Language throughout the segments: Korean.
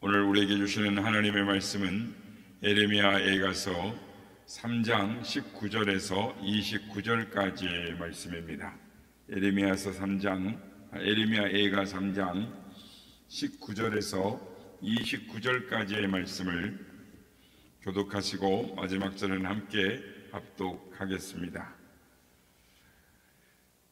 오늘 우리에게 주시는 하나님의 말씀은 에레미야에가서 3장 19절에서 29절까지의 말씀입니다. 에레미야에가 3장 19절에서 29절까지의 말씀을 교독하시고 마지막 절은 함께 합독하겠습니다.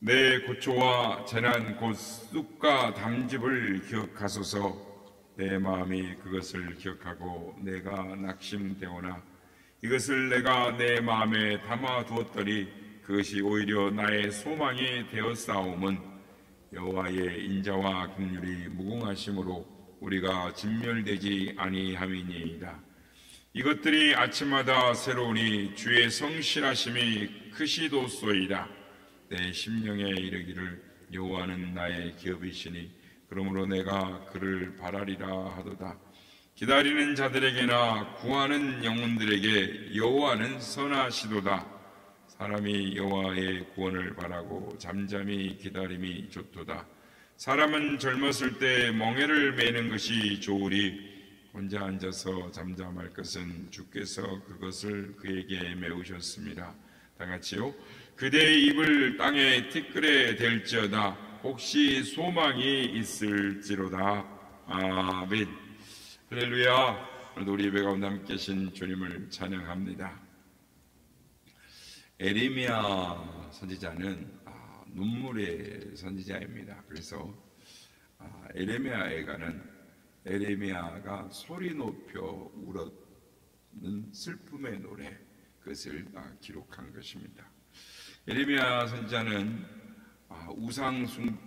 내 고초와 재난 곧 쑥과 담즙을 기억하소서. 내 마음이 그것을 기억하고 내가 낙심되오나 이것을 내가 내 마음에 담아두었더니 그것이 오히려 나의 소망이 되었사옴은 여호와의 인자와 긍휼이 무궁하심으로 우리가 진멸되지 아니함이니이다. 이것들이 아침마다 새로우니 주의 성실하심이 크시도소이다. 내 심령에 이르기를 여호와는 나의 기업이시니 그러므로 내가 그를 바라리라 하도다. 기다리는 자들에게나 구하는 영혼들에게 여호와는 선하시도다. 사람이 여호와의 구원을 바라고 잠잠히 기다림이 좋도다. 사람은 젊었을 때 멍에를 매는 것이 좋으리 혼자 앉아서 잠잠할 것은 주께서 그것을 그에게 메우셨습니다. 다 같이요. 그대의 입을 땅에 티끌에 댈지어다. 혹시 소망이 있을지로다. 아멘. 할렐루야. 오늘도 우리 예배 가운데 함께 계신 주님을 찬양합니다. 에레미야 선지자는 눈물의 선지자입니다. 그래서 에레미야에가는 에레미야가 소리 높여 울었는 슬픔의 노래, 그것을 기록한 것입니다. 에레미야 선지자는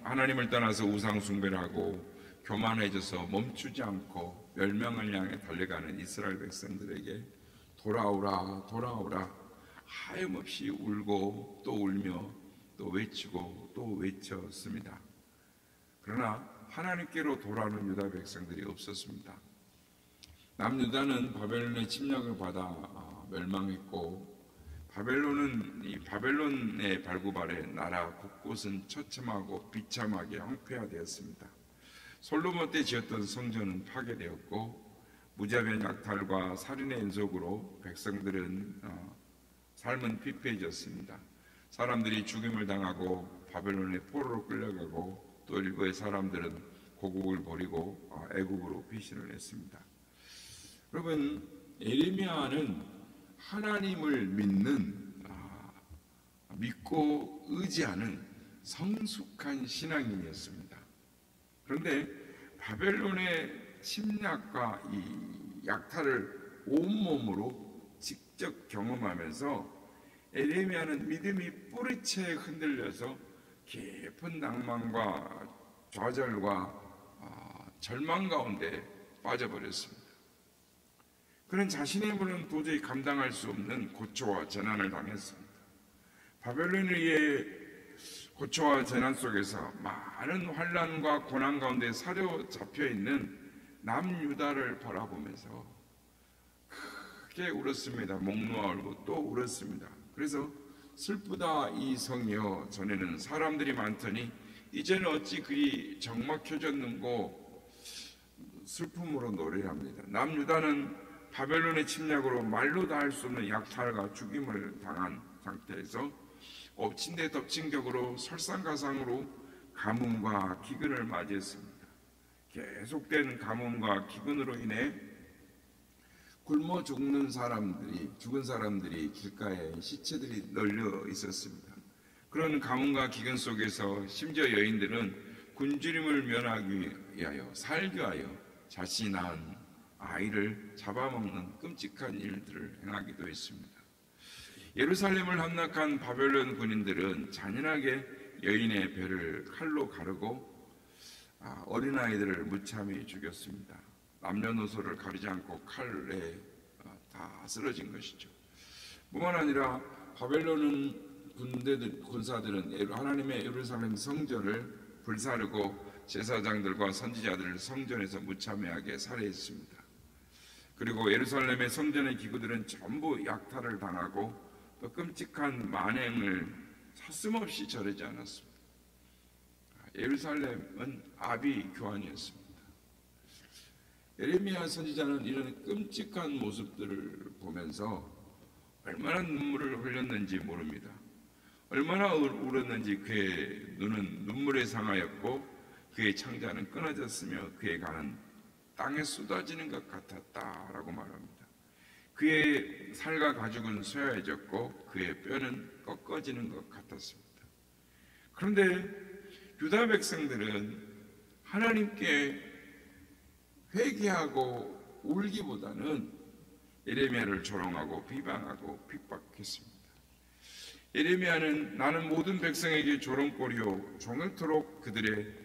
하나님을 떠나서 우상 숭배를 하고 교만해져서 멈추지 않고 멸망을 향해 달려가는 이스라엘 백성들에게 돌아오라 돌아오라 하염없이 울고 또 울며 또 외치고 또 외쳤습니다. 그러나 하나님께로 돌아오는 유다 백성들이 없었습니다. 남유다는 바벨론의 침략을 받아 멸망했고 바벨론의 발굽 아래 나라 곳곳은 처참하고 비참하게 황폐화되었습니다. 솔로몬 때 지었던 성전은 파괴되었고 무자비한 약탈과 살인의 연속으로 백성들은 삶은 피폐해졌습니다. 사람들이 죽임을 당하고 바벨론의 포로로 끌려가고 또 일부의 사람들은 고국을 버리고 애국으로 피신을 했습니다. 여러분, 에레미야는 하나님을 믿고 의지하는 성숙한 신앙인이었습니다. 그런데 바벨론의 침략과 이 약탈을 온몸으로 직접 경험하면서 에레미야는 믿음이 뿌리채 흔들려서 깊은 낭만과 좌절과 절망 가운데 빠져버렸습니다. 그는 자신의 힘으로는 도저히 감당할 수 없는 고초와 재난을 당했습니다. 바벨론에 의해 고초와 재난 속에서 많은 환난과 고난 가운데 사로잡혀 있는 남유다를 바라보면서 크게 울었습니다. 목 놓아 울고 또 울었습니다. 그래서 슬프다 이 성이여 전에는 사람들이 많더니 이제는 어찌 그리 적막혀졌는고 슬픔으로 노래합니다. 남유다는 바벨론의 침략으로 말로 다 할 수 없는 약탈과 죽임을 당한 상태에서 엎친 데 덮친 격으로 설상가상으로 가뭄과 기근을 맞이했습니다. 계속된 가뭄과 기근으로 인해 굶어 죽은 사람들이 길가에 시체들이 널려 있었습니다. 그런 가뭄과 기근 속에서 심지어 여인들은 굶주림을 면하기 위하여 살기 위하여 자신이 낳은 아이를 잡아먹는 끔찍한 일들을 행하기도 했습니다. 예루살렘을 함락한 바벨론 군인들은 잔인하게 여인의 배를 칼로 가르고 어린아이들을 무참히 죽였습니다. 남녀노소를 가리지 않고 칼에 다 쓰러진 것이죠. 뿐만 아니라 바벨론 군사들은 하나님의 예루살렘 성전을 불사르고 제사장들과 선지자들을 성전에서 무참하게 살해했습니다. 그리고 예루살렘의 성전의 기구들은 전부 약탈을 당하고 또 끔찍한 만행을 서슴없이 저르지 않았습니다. 예루살렘은 아비 교환이었습니다. 에레미야 선지자는 이런 끔찍한 모습들을 보면서 얼마나 눈물을 흘렸는지 모릅니다. 얼마나 울었는지 그의 눈은 눈물에 상하였고 그의 창자는 끊어졌으며 그의 간은 땅에 쏟아지는 것 같았다라고 말합니다. 그의 살과 가죽은 쇠해졌고 그의 뼈는 꺾어지는 것 같았습니다. 그런데 유다 백성들은 하나님께 회개하고 울기보다는 예레미야를 조롱하고 비방하고 핍박했습니다. 예레미야는 나는 모든 백성에게 조롱거리요 종일토록 그들의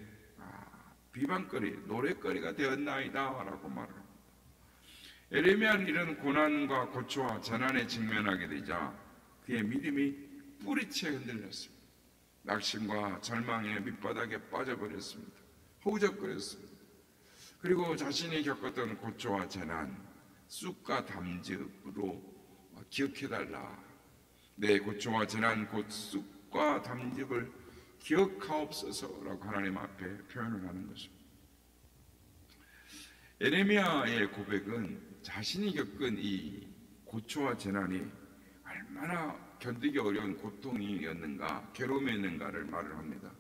비방거리, 노랫거리가 되었나이다 라고 말합니다. 예레미야는 이런 고난과 고초와 재난에 직면하게 되자 그의 믿음이 뿌리채 흔들렸습니다. 낙심과 절망의 밑바닥에 빠져버렸습니다. 허우적거렸습니다. 그리고 자신이 겪었던 고초와 재난, 쑥과 담즙으로 기억해달라. 내 고초와 재난 곧 쑥과 담즙을 기억하옵소서라고 하나님 앞에 표현을 하는 것입니다. 예레미야의 고백은 자신이 겪은 이 고초와 재난이 얼마나 견디기 어려운 고통이었는가, 괴로움이었는가를 말을 합니다.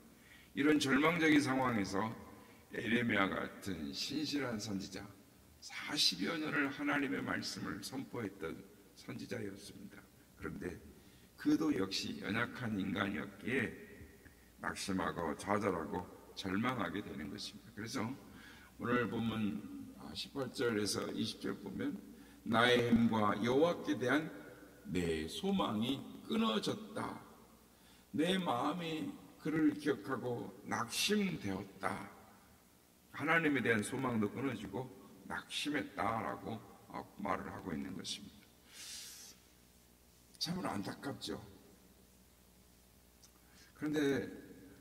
이런 절망적인 상황에서 예레미야 같은 신실한 선지자, 40여 년을 하나님의 말씀을 선포했던 선지자였습니다. 그런데 그도 역시 연약한 인간이었기에 낙심하고 좌절하고 절망하게 되는 것입니다. 그래서 오늘 본문 18절에서 20절 보면 나의 힘과 여호와께 대한 내 소망이 끊어졌다. 내 마음이 그를 기억하고 낙심되었다. 하나님에 대한 소망도 끊어지고 낙심했다라고 말을 하고 있는 것입니다. 참으로 안타깝죠. 그런데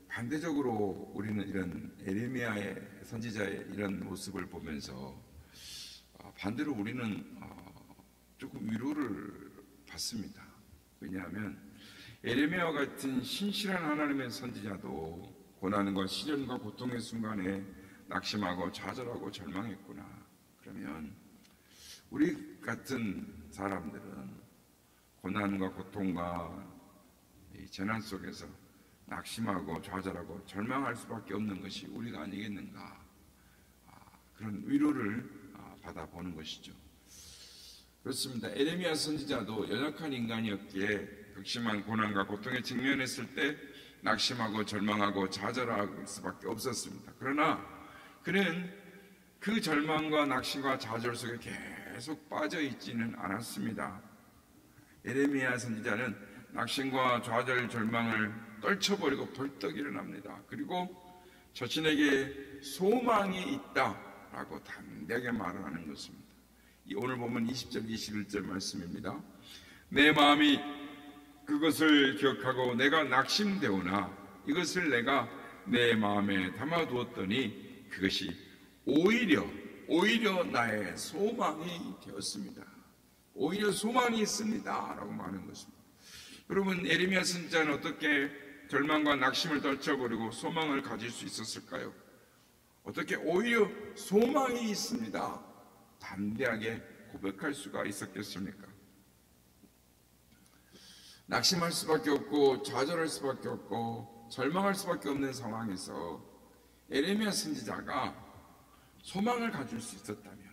반대적으로 우리는 이런 예레미야의 선지자의 이런 모습을 보면서 반대로 우리는 조금 위로를 받습니다. 왜냐하면 예레미야와 같은 신실한 하나님의 선지자도 고난과 시련과 고통의 순간에 낙심하고 좌절하고 절망했구나. 그러면 우리 같은 사람들은 고난과 고통과 재난 속에서 낙심하고 좌절하고 절망할 수밖에 없는 것이 우리가 아니겠는가. 그런 위로를 받아보는 것이죠. 그렇습니다. 예레미야 선지자도 연약한 인간이었기에 극심한 고난과 고통에 직면했을 때 낙심하고 절망하고 좌절할 수밖에 없었습니다. 그러나 그는 그 절망과 낙심과 좌절 속에 계속 빠져 있지는 않았습니다. 예레미야 선지자는 낙심과 좌절, 절망을 떨쳐버리고 벌떡 일어납니다. 그리고 자신에게 소망이 있다라고 담대하게 말을 하는 것입니다. 오늘 보면 20절, 21절 말씀입니다. 내 마음이 그것을 기억하고 내가 낙심되오나 이것을 내가 내 마음에 담아두었더니 그것이 오히려 나의 소망이 되었습니다. 오히려 소망이 있습니다 라고 말하는 것입니다. 여러분, 예레미야 선지자는 어떻게 절망과 낙심을 떨쳐버리고 소망을 가질 수 있었을까요? 어떻게 오히려 소망이 있습니다 담대하게 고백할 수가 있었겠습니까? 낙심할 수밖에 없고 좌절할 수밖에 없고 절망할 수밖에 없는 상황에서 예레미야 선지자가 소망을 가질 수 있었다면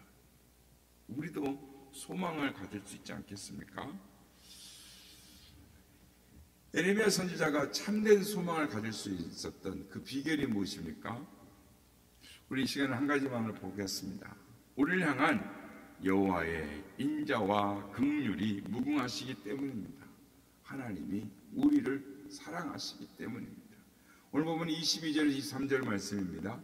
우리도 소망을 가질 수 있지 않겠습니까? 예레미야 선지자가 참된 소망을 가질 수 있었던 그 비결이 무엇입니까? 우리 이 시간에 한 가지만을 보겠습니다. 우리를 향한 여호와의 인자와 긍휼이 무궁하시기 때문입니다. 하나님이 우리를 사랑하시기 때문입니다. 오늘 보면 22절 23절 말씀입니다.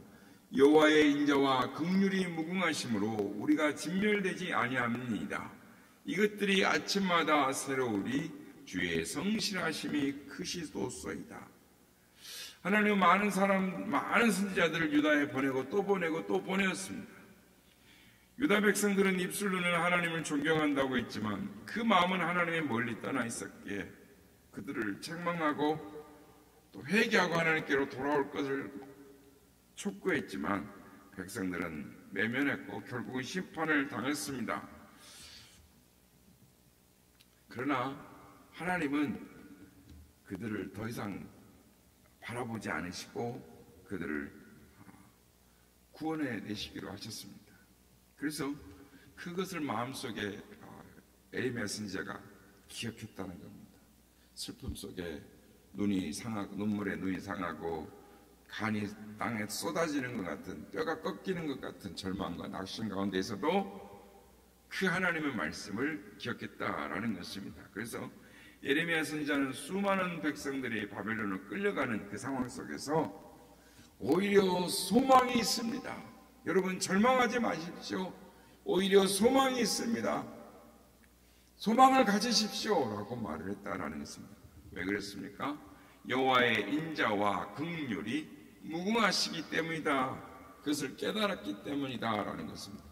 여호와의 인자와 긍휼이 무궁하심으로 우리가 진멸되지 아니함이니이다. 이것들이 아침마다 새로우리 주의 성실하심이 크시도소이다. 하나님은 많은 선지자들을 유다에 보내고 또 보내고 또 보내었습니다. 유다 백성들은 입술로는 하나님을 존경한다고 했지만 그 마음은 하나님의 멀리 떠나 있었기에 그들을 책망하고 또 회개하고 하나님께로 돌아올 것을 촉구했지만 백성들은 외면했고 결국은 심판을 당했습니다. 그러나 하나님은 그들을 더 이상 바라보지 않으시고 그들을 구원해 내시기로 하셨습니다. 그래서 그것을 마음속에 에레미야 선지자가 기억했다는 겁니다. 슬픔 속에 눈이 상하고 눈물에 눈이 상하고 간이 땅에 쏟아지는 것 같은, 뼈가 꺾이는 것 같은 절망과 낙심 가운데에서도 그 하나님의 말씀을 기억했다라는 것입니다. 그래서 예레미야 선지자는 수많은 백성들이 바벨론으로 끌려가는 그 상황 속에서 오히려 소망이 있습니다. 여러분 절망하지 마십시오. 오히려 소망이 있습니다. 소망을 가지십시오 라고 말을 했다라는 것입니다. 왜 그랬습니까? 여호와의 인자와 긍휼이 무궁하시기 때문이다. 그것을 깨달았기 때문이다 라는 것입니다.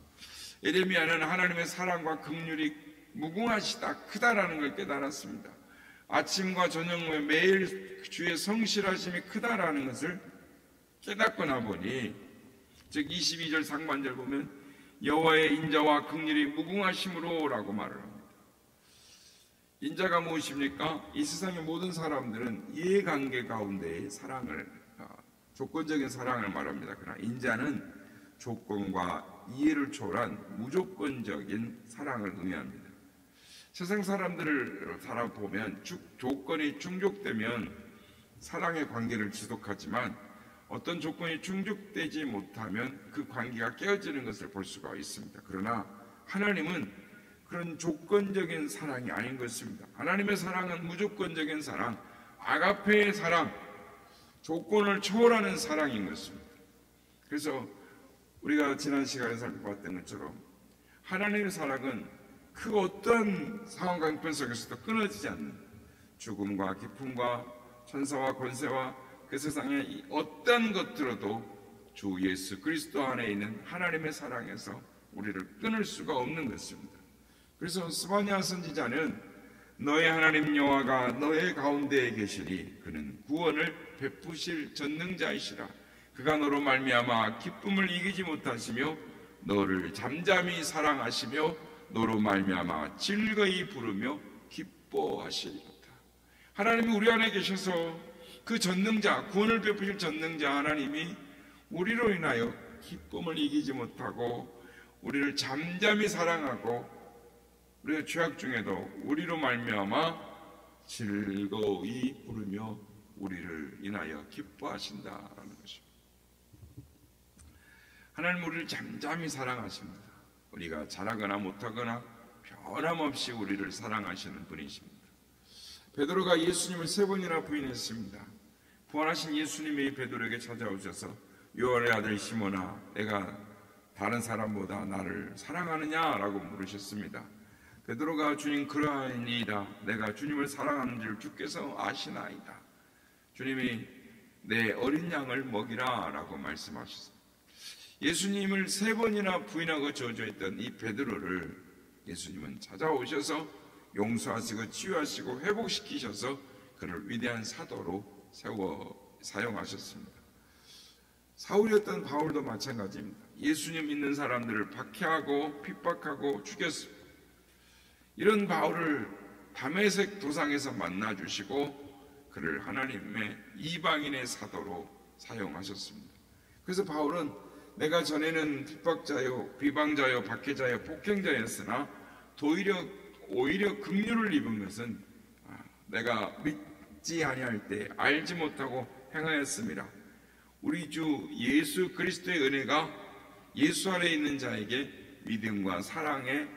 예레미야는 하나님의 사랑과 긍휼이 무궁하시다, 크다라는 걸 깨달았습니다. 아침과 저녁 매일 주의 성실하심이 크다라는 것을 깨닫고 나보니, 즉 22절 상반절 보면 여호와의 인자와 긍휼이 무궁하심으로 라고 말을 합니다. 인자가 무엇입니까? 이 세상의 모든 사람들은 이해관계 가운데의 사랑을, 조건적인 사랑을 말합니다. 그러나 인자는 조건과 이해를 초월한 무조건적인 사랑을 의미합니다. 세상 사람들을 살아보면 조건이 충족되면 사랑의 관계를 지속하지만 어떤 조건이 충족되지 못하면 그 관계가 깨어지는 것을 볼 수가 있습니다. 그러나 하나님은 그런 조건적인 사랑이 아닌 것입니다. 하나님의 사랑은 무조건적인 사랑, 아가페의 사랑, 조건을 초월하는 사랑인 것입니다. 그래서 우리가 지난 시간에 살펴봤던 것처럼 하나님의 사랑은 그 어떤 상황과 형편 속에서도 끊어지지 않는, 죽음과 기쁨과 천사와 권세와 그 세상의 어떤 것들로도 주 예수 그리스도 안에 있는 하나님의 사랑에서 우리를 끊을 수가 없는 것입니다. 그래서 스바냐 선지자는 너의 하나님 여호와가 너의 가운데에 계시니 그는 구원을 베푸실 전능자이시라. 그가 너로 말미암아 기쁨을 이기지 못하시며 너를 잠잠히 사랑하시며 너로 말미암아 즐거이 부르며 기뻐하시리로다. 하나님이 우리 안에 계셔서 그 전능자, 구원을 베푸실 전능자 하나님이 우리로 인하여 기쁨을 이기지 못하고 우리를 잠잠히 사랑하고 우리가 죄악 중에도 우리로 말미암아 즐거이 부르며 우리를 인하여 기뻐하신다라는 것입니다. 하나님 우리를 잠잠히 사랑하십니다. 우리가 잘하거나 못하거나 변함없이 우리를 사랑하시는 분이십니다. 베드로가 예수님을 3번이나 부인했습니다. 부활하신 예수님이 베드로에게 찾아오셔서 요한의 아들 시몬아, 내가 다른 사람보다 나를 사랑하느냐라고 물으셨습니다. 베드로가 주님 그러하니이다. 내가 주님을 사랑하는 줄 주께서 아시나이다. 주님이 내 어린 양을 먹이라 라고 말씀하셨습니다. 예수님을 3번이나 부인하고 저주했던 이 베드로를 예수님은 찾아오셔서 용서하시고 치유하시고 회복시키셔서 그를 위대한 사도로 세워 사용하셨습니다. 사울이었던 바울도 마찬가지입니다. 예수님 믿는 사람들을 박해하고 핍박하고 죽였습니다. 이런 바울을 다메섹 도상에서 만나주시고 그를 하나님의 이방인의 사도로 사용하셨습니다. 그래서 바울은 내가 전에는 핍박자요, 비방자요, 박해자요, 폭행자였으나 오히려 긍휼을 입은 것은 내가 믿지 아니할 때 알지 못하고 행하였습니다. 우리 주 예수 그리스도의 은혜가 예수 안에 있는 자에게 믿음과 사랑의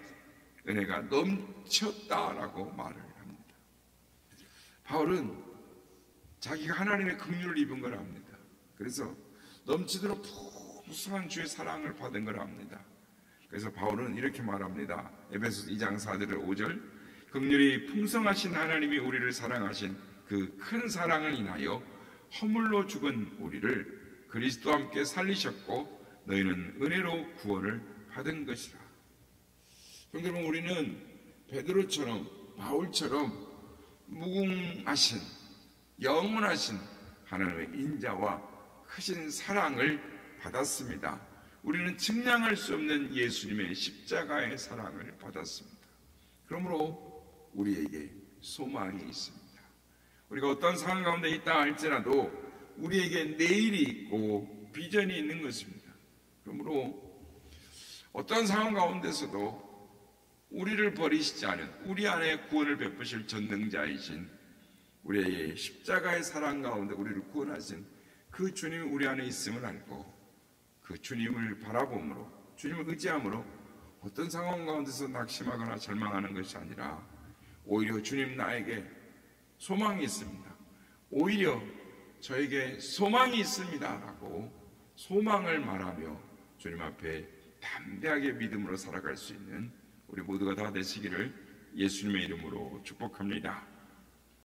은혜가 넘쳤다라고 말을 합니다. 바울은 자기가 하나님의 긍휼을 입은 걸 압니다. 그래서 넘치도록 풍성한 주의 사랑을 받은 걸 압니다. 그래서 바울은 이렇게 말합니다. 에베소서 2장 4절 5절 긍휼이 풍성하신 하나님이 우리를 사랑하신 그 큰 사랑을 인하여 허물로 죽은 우리를 그리스도와 함께 살리셨고 너희는 은혜로 구원을 받은 것이라. 여러분, 우리는 베드로처럼 바울처럼 무궁하신 영원하신 하나님의 인자와 크신 사랑을 받았습니다. 우리는 측량할 수 없는 예수님의 십자가의 사랑을 받았습니다. 그러므로 우리에게 소망이 있습니다. 우리가 어떤 상황 가운데 있다 할지라도 우리에게 내일이 있고 비전이 있는 것입니다. 그러므로 어떤 상황 가운데서도 우리를 버리시지 않은, 우리 안에 구원을 베푸실 전능자이신, 우리의 십자가의 사랑 가운데 우리를 구원하신 그 주님이 우리 안에 있음을 알고 그 주님을 바라봄으로, 주님을 의지함으로 어떤 상황 가운데서 낙심하거나 절망하는 것이 아니라 오히려 주님, 나에게 소망이 있습니다, 오히려 저에게 소망이 있습니다 라고 소망을 말하며 주님 앞에 담대하게 믿음으로 살아갈 수 있는 우리 모두가 다 되시기를 예수님의 이름으로 축복합니다.